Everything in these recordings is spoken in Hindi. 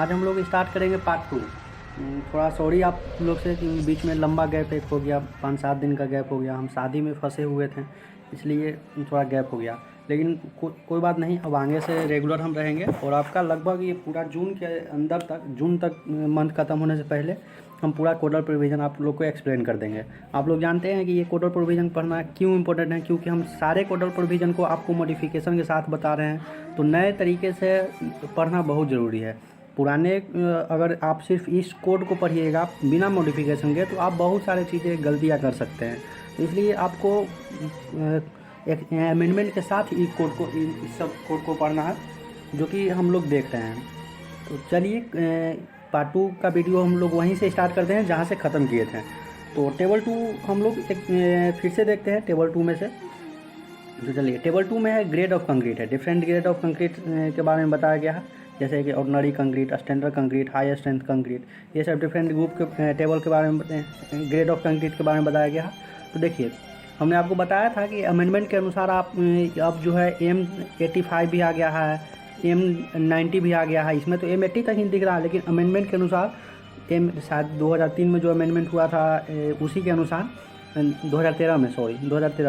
आज हम लोग स्टार्ट करेंगे पार्ट 2। थोड़ा सॉरी आप लोग से कि बीच में लंबा गैप एक हो गया, 5-7 दिन का गैप हो गया। हम शादी में फंसे हुए थे इसलिए थोड़ा गैप हो गया, लेकिन कोई बात नहीं। अब आगे से रेगुलर हम रहेंगे और आपका लगभग ये पूरा जून के अंदर तक, जून तक मंथ ख़त्म होने से पहले हम पूरा कोडल प्रोविज़न आप लोग को एक्सप्लेन कर देंगे। आप लोग जानते हैं कि ये कोडल प्रोविज़न पढ़ना क्यों इंपॉर्टेंट है, क्योंकि हम सारे कोडल प्रोविज़न को आपको मॉडिफिकेशन के साथ बता रहे हैं। तो नए तरीके से पढ़ना बहुत ज़रूरी है। पुराने अगर आप सिर्फ इस कोड को पढ़िएगा बिना मॉडिफिकेशन के, तो आप बहुत सारी चीज़ें गलतियाँ कर सकते हैं। तो इसलिए आपको एक अमेंडमेंट के साथ इस सब कोड को पढ़ना है, जो कि हम लोग देख रहे हैं। तो चलिए पार्ट 2 का वीडियो हम लोग वहीं से स्टार्ट करते हैं जहाँ से ख़त्म किए थे। तो टेबल 2 हम लोग फिर से देखते हैं टेबल 2 में से। तो चलिए टेबल 2 में है ग्रेड ऑफ कंक्रीट है। डिफरेंट ग्रेड ऑफ कंक्रीट के बारे में बताया गया है, जैसे कि ordinary concrete, standard concrete, high strength concrete, ये सब डिफरेंट ग्रुप के टेबल के बारे में ग्रेड ऑफ कंक्रीट के बारे में बताया गया है। तो देखिए हमने आपको बताया था कि अमेंडमेंट के अनुसार आप अब जो है M85 भी आ गया है, M90 भी आ गया है। इसमें तो M80 तक ही दिख रहा है, लेकिन अमेंडमेंट के अनुसार शायद 2003 में जो अमेंडमेंट हुआ था उसी के अनुसार 2013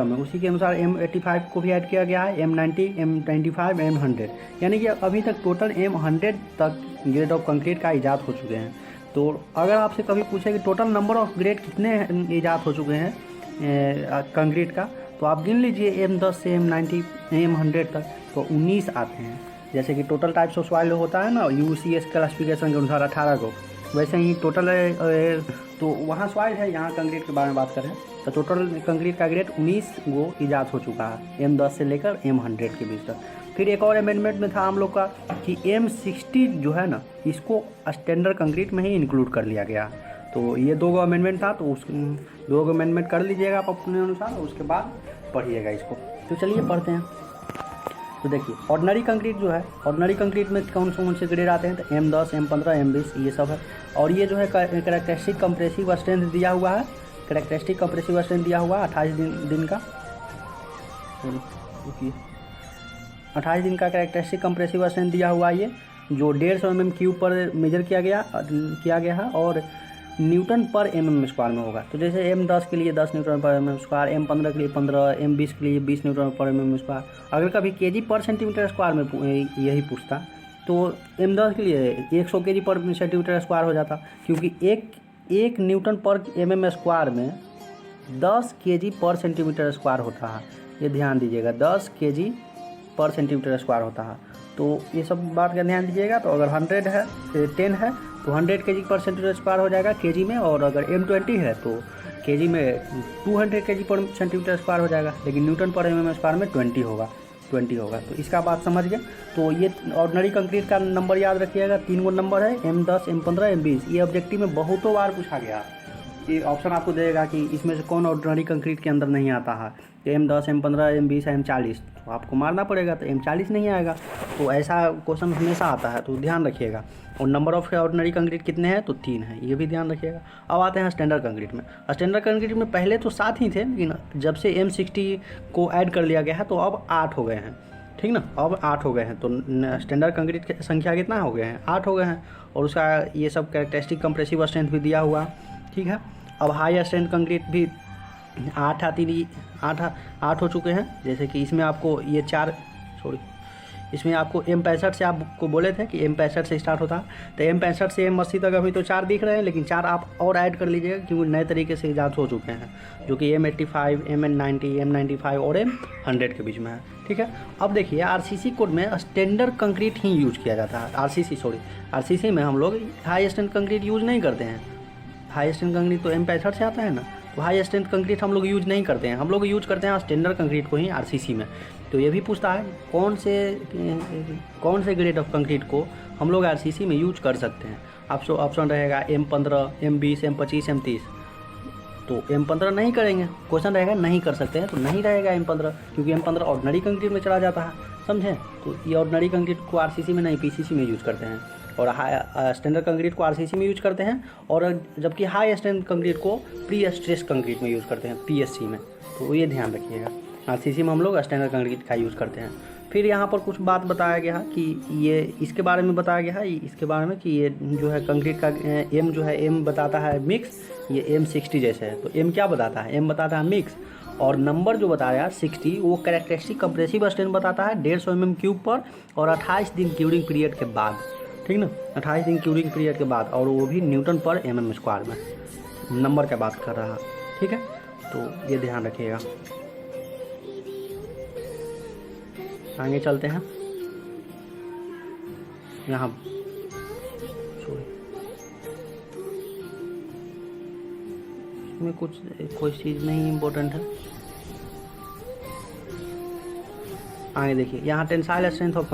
में उसी के अनुसार M85 को भी ऐड किया गया है, M90, M95, M100, यानी कि अभी तक टोटल M100 तक ग्रेड ऑफ कंक्रीट का ईजाद हो चुके हैं। तो अगर आपसे कभी पूछे कि टोटल नंबर ऑफ ग्रेड कितने ईजाद हो चुके हैं कंक्रीट का, तो आप गिन लीजिए M10 से M90 M100 तक, तो 19 आते हैं। जैसे कि टोटल टाइप्स ऑफ सॉइल होता है ना UCS क्लासिफिकेशन के अनुसार 18 को, वैसे ही टोटल है। तो वहाँ सॉइल है, यहाँ कंक्रीट के बारे में बात करें तो टोटल कंक्रीट का ग्रेड 19 वो ईजाद हो चुका है M10 से लेकर M100 के बीच तक। फिर एक और अमेंडमेंट में था हम लोग का कि M60 जो है ना, इसको स्टैंडर्ड कंक्रीट में ही इंक्लूड कर लिया गया। तो ये 2 अमेंडमेंट था, तो उस 2 अमेंडमेंट कर लीजिएगा आप अपने अनुसार, उसके बाद पढ़िएगा इसको। तो चलिए पढ़ते हैं। तो देखिए ऑर्डिनरी कंक्रीट जो है, ऑर्डिनरी कंक्रीट में कौन से ग्रेड आते हैं, तो M10, M15, M20 ये सब है। और ये जो है कैरेक्टरिस्टिक कंप्रेसिव स्ट्रेंथ दिया हुआ है, कैरेक्टरिस्टिक कंप्रेसिव स्ट्रेंथ दिया हुआ 28 दिन का, 28 दिन का कैरेक्टरिस्टिक कंप्रेसिव स्ट्रेंथ दिया हुआ है। ये जो 150 mm³ पर मेजर किया गया है और न्यूटन पर mm² में होगा। तो जैसे M10 के लिए 10 न्यूटन पर mm², M15 के लिए 15, M20 के लिए 20 न्यूटन पर mm²। अगर कभी kg पर सेंटीमीटर स्क्वायर में यही पूछता तो M10 के लिए 100 kg पर सेंटीमीटर स्क्वायर हो जाता, क्योंकि एक न्यूटन पर mm² में 10 kg पर सेंटीमीटर स्क्वायर होता है। ये ध्यान दीजिएगा, 10 kg पर सेंटीमीटर स्क्वायर होता है। तो ये सब बात का ध्यान दीजिएगा। तो अगर 100 है 10 है तो 100 kg पर सेंटीमीटर स्क्वायर हो जाएगा kg में, और अगर M20 है तो kg में 200 kg पर सेंटीमीटर स्क्वायर हो जाएगा, लेकिन न्यूटन पर mm² में 20 होगा। तो इसका बात समझ गए। तो ये ऑर्डिनरी कंक्रीट का नंबर याद रखिएगा, 3 गो नंबर है, M10, M15, M20। ये ऑब्जेक्टिव में बहुतों बार पूछा गया। ये ऑप्शन आपको देगा कि इसमें से कौन ऑर्डिनरी कंक्रीट के अंदर नहीं आता है, M10, M15, M20, M40, तो आपको मारना पड़ेगा, तो M40 नहीं आएगा। तो ऐसा क्वेश्चन हमेशा आता है, तो ध्यान रखिएगा। और नंबर ऑफ ऑर्डिनरी कंक्रीट कितने हैं, तो 3 है, ये भी ध्यान रखिएगा। अब आते हैं स्टैंडर्ड कंक्रीट में। स्टैंडर्ड कंक्रीट में पहले तो 7 ही थे, लेकिन जब से M60 को ऐड कर लिया गया है तो अब 8 हो गए हैं, ठीक ना, अब 8 हो गए हैं। तो स्टैंडर्ड कंक्रीट की संख्या कितना हो गए हैं, 8 हो गए हैं। और उसका ये सब कैरेक्टरिस्टिक कंप्रेसिव स्ट्रेंथ भी दिया हुआ, ठीक है। अब हाई स्ट्रेंथ कंक्रीट भी 8 हो चुके हैं। जैसे कि इसमें आपको ये इसमें आपको M65 से आपको बोले थे कि M65 से स्टार्ट होता है, तो M65 से M80 तक अभी तो 4 दिख रहे हैं, लेकिन 4 आप और ऐड कर लीजिएगा, क्योंकि नए तरीके से ईजाद हो चुके हैं, जो कि M85, M90, M95 और M100 के बीच में है, ठीक है। अब देखिए RCC कोड में स्टैंडर्ड कंक्रीट ही यूज किया जाता है। RCC में हम लोग हाई स्ट्रेंथ कंक्रीट यूज नहीं करते हैं। हाई स्ट्रेंथ कंक्रीट तो M65 से आता है ना, तो हाई स्ट्रेंथ कंक्रीट हम लोग यूज नहीं करते हैं, हम लोग यूज करते हैं स्टैंडर्ड कंक्रीट को ही RCC में। तो ये भी पूछता है कौन से ग्रेड ऑफ कंक्रीट को हम लोग RCC में यूज कर सकते हैं। ऑप्शन रहेगा M15, M20, M25, M30। तो M15 नहीं करेंगे, क्वेश्चन रहेगा नहीं कर सकते हैं, तो नहीं रहेगा M15, क्योंकि M15 ऑर्डिनरी कंक्रीट में चला जाता है, समझें। तो ये ऑर्डिनरी कंक्रीट को RCC में नहीं PCC में यूज करते हैं, और स्टैंडर्ड कंक्रीट को RCC में यूज करते हैं, और जबकि हाई स्ट्रेंथ कंक्रीट को प्री स्ट्रेस कंक्रीट में यूज करते हैं PSC में। तो ये ध्यान रखिएगा, RCC में हम लोग स्टैंडर्ड कंक्रीट का यूज़ करते हैं। फिर यहाँ पर कुछ बात बताया गया है कि ये इसके बारे में बताया गया है, इसके बारे में कि ये जो है कंक्रीट का एम जो है एम बताता है मिक्स, ये M60 जैसे है। तो एम क्या बताता है, एम बताता है मिक्स, और नंबर जो बताया 60 वो कैरेक्टरिस्टिक कंप्रेसिव स्ट्रेंथ बताता है 150 mm³ पर, और 28 दिन क्यूरिंग पीरियड के बाद, ठीक ना, 28 दिन क्यूरिंग पीरियड के बाद, और वो भी न्यूटन पर mm² में नंबर का बात कर रहा है, ठीक है। तो ये ध्यान रखिएगा। आगे चलते हैं। यहाँ में कोई चीज़ नहीं इम्पोर्टेंट है। आगे देखिए, यहाँ टेंसाइल स्ट्रेंथ ऑफ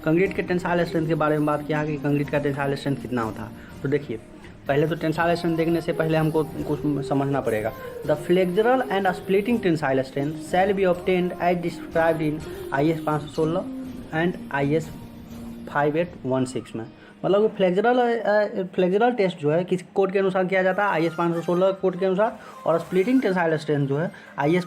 कंक्रीट के टेंसाइल स्ट्रेंथ के बारे में बात किया है कि कंक्रीट का टेंसाइल स्ट्रेंथ कितना होता है। तो देखिए, पहले तो टेंसाइल स्ट्रेंथ देखने से पहले हमको कुछ समझना पड़ेगा। The flexural and splitting tensile strength shall be obtained as described in IS 516 and IS 5816 में। मतलब फ्लेक्सरल टेस्ट जो है किस कोड के अनुसार किया जाता है, IS 516 कोड के अनुसार, और स्प्लिटिंग टेंसाइल स्ट्रेंथ जो है IS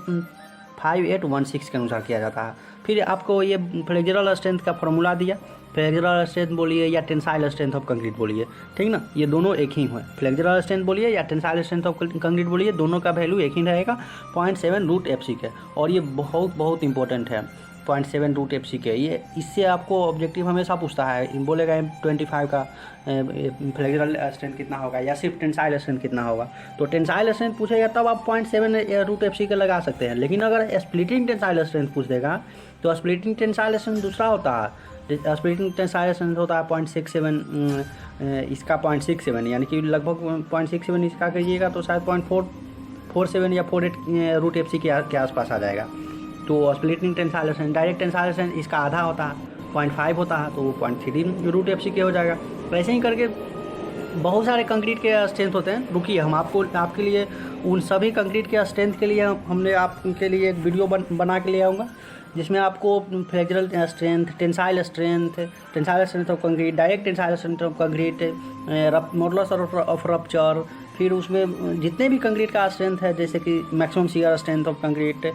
5816 के अनुसार किया जाता है। फिर आपको ये फ्लेक्सरल स्ट्रेंथ का फॉर्मूला दिया, फ्लेक्सरल स्ट्रेंथ बोलिए या टेंसाइल स्ट्रेंथ ऑफ कंक्रीट बोलिए, ठीक ना, ये दोनों एक ही है। फ्लेक्सरल स्ट्रेंथ बोलिए या टेंसाइल स्ट्रेंथ ऑफ कंक्रीट बोलिए, दोनों का वैल्यू एक ही रहेगा 0.7 √FC के। और ये बहुत इंपॉर्टेंट है 0.7 √FC के। ये इससे आपको ऑब्जेक्टिव हमेशा पूछता है, बोलेगा M25 का फ्लेक्सरल स्ट्रेंथ कितना होगा या सिर्फ टेंसाइल स्ट्रेंथ कितना होगा। तो टेंसाइल स्ट्रेंथ पूछेगा तब आप 0.7 √FC के लगा सकते हैं। लेकिन अगर स्प्लिटिंग टेंसाइल स्ट्रेंथ पूछ देगा तो स्प्लिटिंग टेंसाइल स्ट्रेंथ दूसरा होता है। स्प्लिटिंग टेंसाइल स्ट्रेंथ होता है 0.67, इसका 0.67, यानी कि लगभग 0.67 इसका करिएगा तो शायद 0.47 या 48 √FC के आसपास आ जाएगा। तो splitting tensile strength, direct tensile strength इसका आधा होता है, 0.5 होता है, तो वो 0.3 √FC के हो जाएगा। ऐसे ही करके बहुत सारे कंक्रीट के स्ट्रेंथ होते हैं। रुकिए, हम आपके लिए उन सभी कंक्रीट के स्ट्रेंथ के लिए हमने आपके लिए एक वीडियो बना के ले आऊँगा, जिसमें आपको flexural strength, tensile strength of concrete, direct tensile strength of concrete, modulus of rupture, फिर उसमें जितने भी कंक्रीट का स्ट्रेंथ है, जैसे कि maximum shear strength of concrete,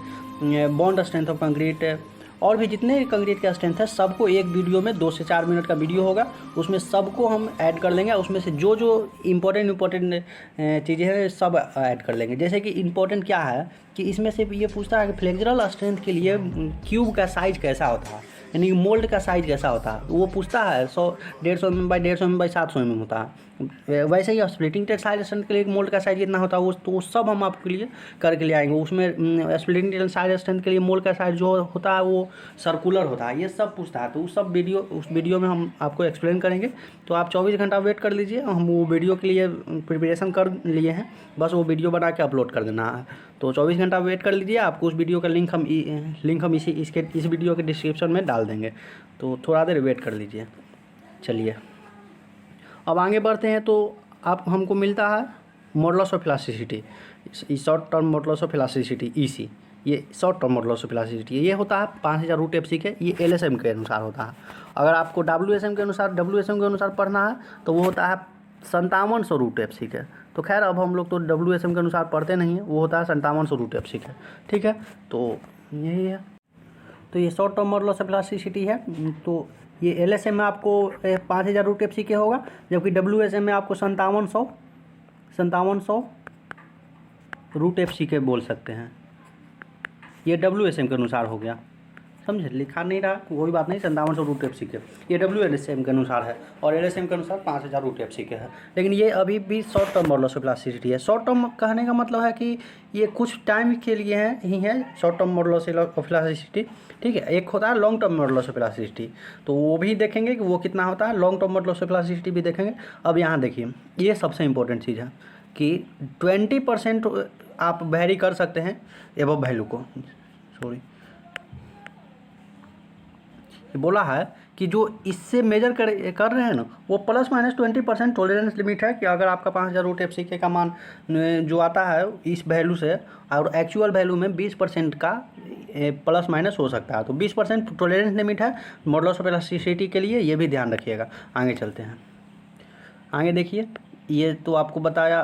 bond strength of concrete, और भी जितने कंक्रीट का स्ट्रेंथ है, सबको एक वीडियो में 2 से 4 मिनट का वीडियो होगा, उसमें सबको हम ऐड कर लेंगे। उसमें से जो इम्पोर्टेंट चीज़ें हैं सब ऐड कर लेंगे। जैसे कि इम्पोर्टेंट क्या है कि इसमें से ये पूछता है कि फ्लेक्सरल स्ट्रेंथ के लिए क्यूब का साइज़ कैसा होता है, यानी मोल्ड का साइज़ कैसा होता है, वो पूछता है। 150 mm by 150 mm by 700 mm होता है। वैसे ही स्प्लिटिंग टेंसाइल स्ट्रेंथ के लिए मोल्ड का साइज़ कितना होता है, वो तो सब हम आपके लिए करके ले आएंगे। उसमें स्प्लिटिंग टेंसाइल स्ट्रेंथ के लिए मोल्ड का साइज़ जो होता है वो सर्कुलर होता है, ये सब पूछता है। तो उस वीडियो में हम आपको एक्सप्लेन करेंगे। तो आप 24 घंटा वेट कर लीजिए, हम वो वीडियो के लिए प्रिपरेशन कर लिए हैं, बस वो वीडियो बना के अपलोड कर देना है। तो 24 घंटा वेट कर लीजिए, आपको उस वीडियो का लिंक हम इस वीडियो के डिस्क्रिप्शन में डाल देंगे। तो थोड़ा देर वेट कर लीजिए। चलिए अब आगे बढ़ते हैं। तो हमको मिलता है modulus of elasticity, short term modulus of elasticity EC। ये short term modulus of elasticity ये होता है 5000 √FC के। ये LSM के अनुसार होता है। अगर आपको WSM के अनुसार पढ़ना है तो वो होता है 5700 √FC के। तो खैर अब हम लोग तो WSM के अनुसार पढ़ते नहीं हैं, वो होता है 5700 √FC के, ठीक है। तो यही है। तो ये short term modulus of elasticity है। तो ये LSM में आपको 5000 √FC के होगा, जबकि WSM में आपको 5700 √FC के बोल सकते हैं। ये WSM के अनुसार हो गया, समझे, लिखा नहीं रहा कोई बात नहीं। 5700 √FC के ये WSM के अनुसार है, और LSM के अनुसार 5000 √FC के है। लेकिन ये अभी भी short term modulus of elasticity है। शॉर्ट टर्म कहने का मतलब है कि ये कुछ टाइम के लिए है short term modulus of elasticity, ठीक है। एक होता है long term modulus of elasticity, तो वो भी देखेंगे कि वो कितना होता है। Long term modulus of elasticity भी देखेंगे। अब यहाँ देखिए, ये सबसे इंपॉर्टेंट चीज़ है कि 20% आप वेरी कर सकते हैं एबव वैल्यू को। बोला है कि जो इससे मेजर कर रहे हैं ना, वो ±20% टॉलरेंस लिमिट है। कि अगर आपका 5000 √FC के का मान जो आता है इस वैल्यू से, और एक्चुअल वैल्यू में 20% का प्लस माइनस हो सकता है, तो 20% टॉलरेंस लिमिट है मॉडुलस ऑफ इलास्टिसिटी के लिए। ये भी ध्यान रखिएगा। आगे चलते हैं। आगे देखिए, ये तो आपको बताया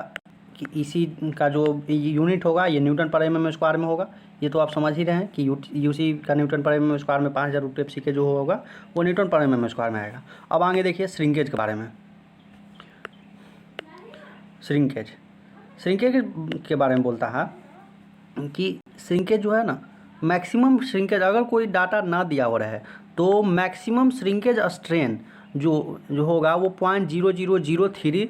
कि इसी का जो यूनिट होगा ये न्यूटन पर mm² में होगा। ये तो आप समझ ही रहे हैं कि यूसी का न्यूटन पर एम स्क्वायर में 5000 रूट एफ सी के जो होगा वो न्यूटन पर एम स्क्वायर में आएगा। अब आगे देखिए श्रिंकेज के बारे में। श्रिंकेज के बारे में बोलता है कि श्रिंकेज जो है ना, मैक्सिमम श्रिंकेज, अगर कोई डाटा ना दिया हो रहा है तो मैक्सिमम श्रिंकेज स्ट्रेन जो होगा वो 0.0003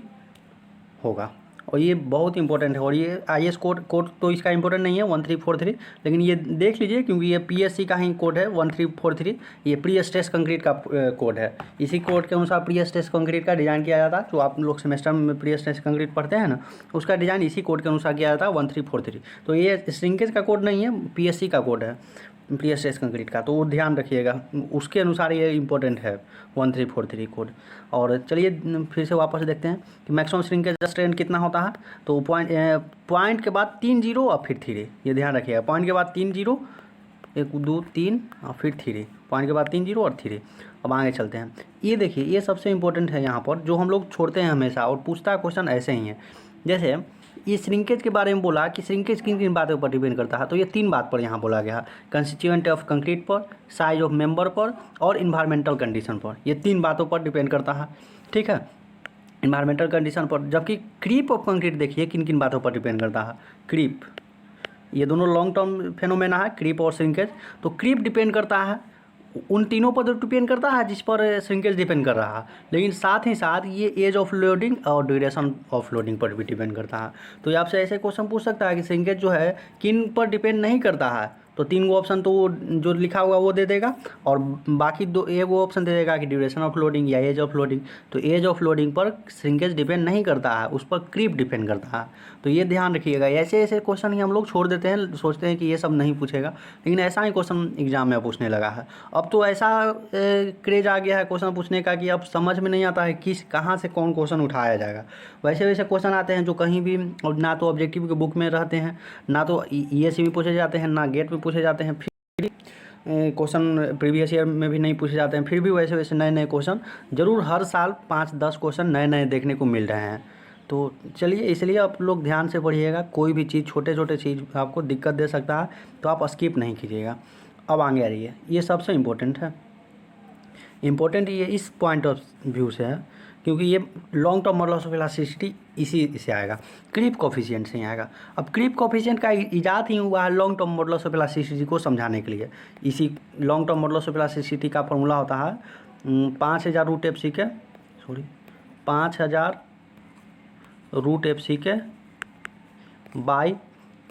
होगा। और ये बहुत इंपॉर्टेंट है। और ये IS कोड तो इसका इंपॉर्टेंट नहीं है 1343, लेकिन ये देख लीजिए क्योंकि ये PSC का ही कोड है 1343। ये प्री स्ट्रेस कंक्रीट का कोड है। इसी कोड के अनुसार प्री स्ट्रेस कंक्रीट का डिज़ाइन किया जाता है। जो आप लोग सेमेस्टर में प्री स्ट्रेस कंक्रीट पढ़ते हैं ना, उसका डिज़ाइन इसी कोड के अनुसार किया जाता है 1343। तो ये श्रिंकेज का कोड नहीं है, PSC का कोड है प्री स्ट्रेस कंक्रीट का, तो वो ध्यान रखिएगा, उसके अनुसार ये इंपॉर्टेंट है 1343 कोड। और चलिए फिर से वापस देखते हैं कि मैक्सिमम श्रिंकेज स्ट्रेन कितना होता है। तो पॉइंट के बाद 3 0 और फिर 3, ये ध्यान रखिएगा। पॉइंट के बाद 3 0, 1 2 3 और फिर 3, पॉइंट के बाद 3 0 और 3। अब आगे चलते हैं। ये देखिए, ये सबसे इंपॉर्टेंट है यहाँ पर, जो हम लोग छोड़ते हैं हमेशा और पूछता क्वेश्चन ऐसे ही है। जैसे ये श्रिंकेज के बारे में बोला कि श्रिंकेज किन किन बातों पर डिपेंड करता है, तो ये 3 बात पर यहाँ बोला गया है। कंस्टिट्यूएंट ऑफ कंक्रीट पर, साइज ऑफ मेंबर पर और इन्वायरमेंटल कंडीशन पर। ये 3 बातों पर डिपेंड करता है, ठीक है, इन्वायरमेंटल कंडीशन पर। जबकि क्रीप ऑफ कंक्रीट देखिए किन किन बातों पर डिपेंड करता है। क्रीप, ये दोनों लॉन्ग टर्म फेनोमेना है, क्रीप और श्रिंकेज। तो क्रीप डिपेंड करता है उन तीनों पर तो डिपेंड करता है जिस पर श्रिंकेज डिपेंड कर रहा है, लेकिन साथ ही साथ ये एज ऑफ लोडिंग और ड्यूरेशन ऑफ लोडिंग पर भी डिपेंड करता है। तो ये आपसे ऐसे क्वेश्चन पूछ सकता है कि श्रिंकेज जो है किन पर डिपेंड नहीं करता है, तो 3 गो ऑप्शन तो वो जो लिखा हुआ वो दे देगा, और बाकी 1 गो ऑप्शन दे देगा कि ड्यूरेशन ऑफ लोडिंग या एज ऑफ लोडिंग। तो एज ऑफ लोडिंग पर श्रिंकेज डिपेंड नहीं करता है, उस पर क्रीप डिपेंड करता है। तो ये ध्यान रखिएगा। ऐसे ऐसे क्वेश्चन ही हम लोग छोड़ देते हैं, सोचते हैं कि ये सब नहीं पूछेगा, लेकिन ऐसा ही क्वेश्चन एग्जाम में पूछने लगा है। अब तो ऐसा क्रेज आ गया है क्वेश्चन पूछने का कि अब समझ में नहीं आता है कहाँ से कौन क्वेश्चन उठाया जाएगा। वैसे वैसे क्वेश्चन आते हैं जो कहीं भी, और ना तो ऑब्जेक्टिव के बुक में रहते हैं, ना तो ESC में पूछे जाते हैं, ना गेट में पूछे जाते हैं, फिर क्वेश्चन प्रीवियस ईयर में भी नहीं पूछे जाते हैं। फिर भी वैसे वैसे नए नए क्वेश्चन जरूर हर साल 5-10 क्वेश्चन नए नए देखने को मिल रहे हैं। तो चलिए, इसलिए आप लोग ध्यान से पढ़िएगा। कोई भी चीज़, छोटे छोटे चीज़ आपको दिक्कत दे सकता है, तो आप स्किप नहीं कीजिएगा। अब आगे आ रही है, ये सबसे इम्पोर्टेंट है। इम्पोर्टेंट ये इस पॉइंट ऑफ व्यू से है क्योंकि ये long term modulus of elasticity इसी से आएगा, क्रीप कोफिशिएंट से ही आएगा। अब क्रीप कोफिशिएंट का इजाद ही हुआ है long term modulus of elasticity को समझाने के लिए। इसी long term modulus of elasticity का फॉर्मूला होता है 5000 रूट एफ सी के 5000 रूट एफ सी के बाई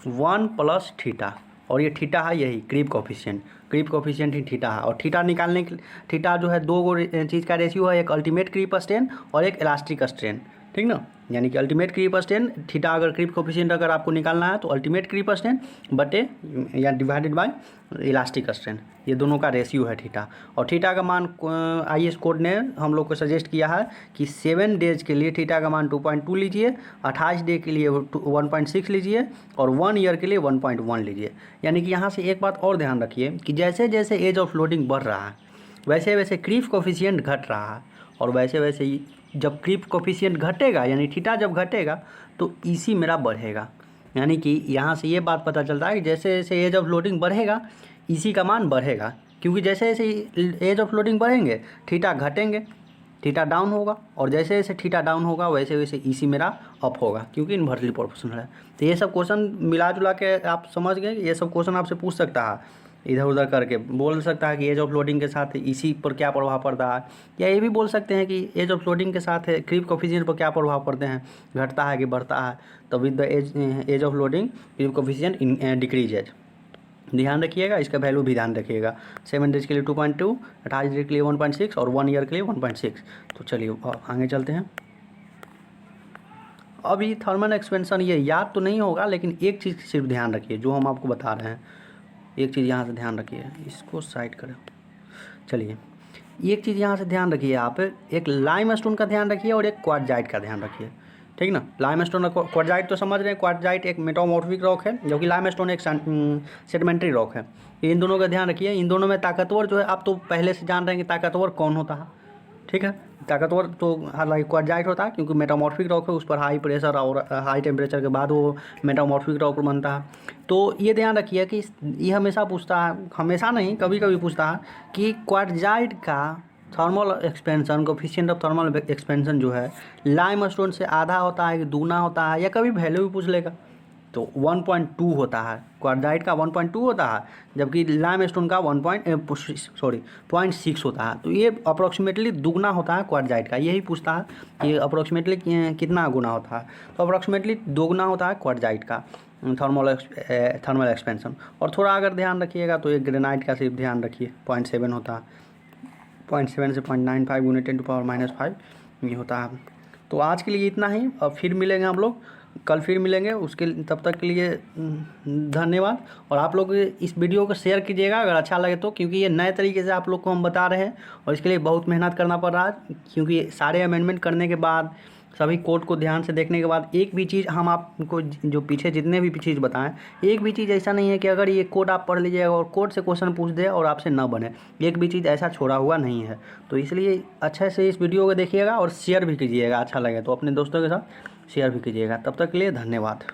1 प्लस थीटा। और ये थीटा है, यही क्रीप कोफिशिएंट ही थीटा है। और थीटा निकालने के, थीटा जो है 2 चीज़ का रेशियो है, एक अल्टीमेट क्रीप स्ट्रेन और एक इलास्टिक स्ट्रेन, ठीक ना। यानी कि अल्टीमेट क्रीप स्ट्रेन थीटा, अगर क्रीप कोफिशिएंट अगर आपको निकालना है तो अल्टीमेट क्रीप स्ट्रेन बटे या डिवाइडेड बाय इलास्टिक स्ट्रेन, ये दोनों का रेशियो है थीटा। और थीटा का मान IS कोड ने हम लोग को सजेस्ट किया है कि 7 डेज के लिए थीटा का मान 2.2 लीजिए, 28 डे के लिए 1.6 लीजिए और 1 ईयर के लिए 1.1 लीजिए। यानी कि यहाँ से एक बात और ध्यान रखिए कि जैसे जैसे एज ऑफ लोडिंग बढ़ रहा है वैसे वैसे क्रीप कोफिशिएंट घट रहा है, और वैसे वैसे ही जब क्रीप कोफिशिएंट घटेगा यानी थीटा जब घटेगा तो EC मेरा बढ़ेगा। यानी कि यहाँ से ये बात पता चलता है कि जैसे जैसे एज ऑफ लोडिंग बढ़ेगा EC का मान बढ़ेगा, क्योंकि जैसे जैसे एज ऑफ लोडिंग बढ़ेंगे थीटा घटेंगे, थीटा डाउन होगा, और जैसे जैसे थीटा डाउन होगा वैसे वैसे EC मेरा अप होगा, क्योंकि इन्वर्सली प्रोपोर्शनल है। तो ये सब क्वेश्चन मिला जुला के आप समझ गए, ये सब क्वेश्चन आपसे पूछ सकता है, इधर उधर करके बोल सकता है कि एज ऑफ लोडिंग के साथ EC पर क्या प्रभाव पड़ता है, या ये भी बोल सकते हैं कि एज ऑफ लोडिंग के साथ क्रीप कोफिशिएंट पर क्या प्रभाव पड़ते हैं, घटता है कि बढ़ता है। तो with the age of loading creep coefficient decreases. ध्यान रखिएगा, इसका वैल्यू भी ध्यान रखिएगा। 7 डेज के लिए 2.2, 28 डेज के लिए 1.6 और 1 ईयर के लिए 1.6। तो चलिए आगे चलते हैं। अब ये थर्मल एक्सपेंशन ये याद तो नहीं होगा, लेकिन एक चीज़ सिर्फ ध्यान रखिए जो हम आपको बता रहे हैं। एक चीज़ यहाँ से ध्यान रखिए, इसको साइड करें। चलिए, एक चीज़ यहाँ से ध्यान रखिए, आप एक लाइमस्टोन का ध्यान रखिए और एक क्वार्टजाइट का ध्यान रखिए, ठीक ना। लाइमस्टोन और क्वार्टजाइट तो समझ रहे हैं, क्वार्टजाइट एक मेटामॉर्फिक रॉक है जबकि लाइमस्टोन एक सेडिमेंट्री रॉक है। इन दोनों का ध्यान रखिए। इन दोनों में ताकतवर जो है, आप तो पहले से जान रहे हैं कि ताकतवर कौन होता है, ठीक है। ताकतवर तो हालांकि क्वार्जाइट होता है, क्योंकि मेटामॉर्फिक रॉक है, उस पर हाई प्रेशर और हाई टेम्परेचर के बाद वो मेटामॉर्फिक रॉक बनता है। तो ये ध्यान रखिए कि ये हमेशा पूछता है, हमेशा नहीं कभी कभी पूछता है कि क्वार्जाइट का thermal expansion, coefficient of thermal expansion जो है लाइमस्टोन से आधा होता है कि दूना होता है, या कभी वैल्यू भी पूछ लेगा। तो 1.2 होता है, क्वार्जाइट का 1.2 होता है, जबकि लाइमस्टोन का 0.6 होता है। तो ये अप्रोक्सीमेटली दुगना होता है क्वार्जाइट का, यही पूछता है कि अप्रोक्सीमेटली कितना गुना होता है। तो अप्रोक्सीमेटली दोगुना होता है क्वार्जाइट का थर्मल एक्सपेंशन। और थोड़ा अगर ध्यान रखिएगा तो एक ग्रेनाइट का सिर्फ ध्यान रखिए 0.7 होता है, 0.7 से 0.95 × 10⁻⁵ ये होता है। तो आज के लिए इतना ही, अब फिर मिलेंगे हम लोग, कल फिर मिलेंगे। उसके तब तक के लिए धन्यवाद। और आप लोग इस वीडियो को शेयर कीजिएगा अगर अच्छा लगे तो, क्योंकि ये नए तरीके से आप लोग को हम बता रहे हैं और इसके लिए बहुत मेहनत करना पड़ रहा है, क्योंकि सारे अमेंडमेंट करने के बाद, सभी कोड को ध्यान से देखने के बाद, एक भी चीज़ हम आपको जो पीछे जितने भी चीज़ बताएं, एक भी चीज़ ऐसा नहीं है कि अगर ये कोड आप पढ़ लीजिएगा और कोड से क्वेश्चन पूछ दे और आपसे ना बने, एक भी चीज़ ऐसा छोड़ा हुआ नहीं है। तो इसलिए अच्छे से इस वीडियो को देखिएगा और शेयर भी कीजिएगा, अच्छा लगे तो अपने दोस्तों के साथ शेयर भी कीजिएगा। तब तक के लिए धन्यवाद।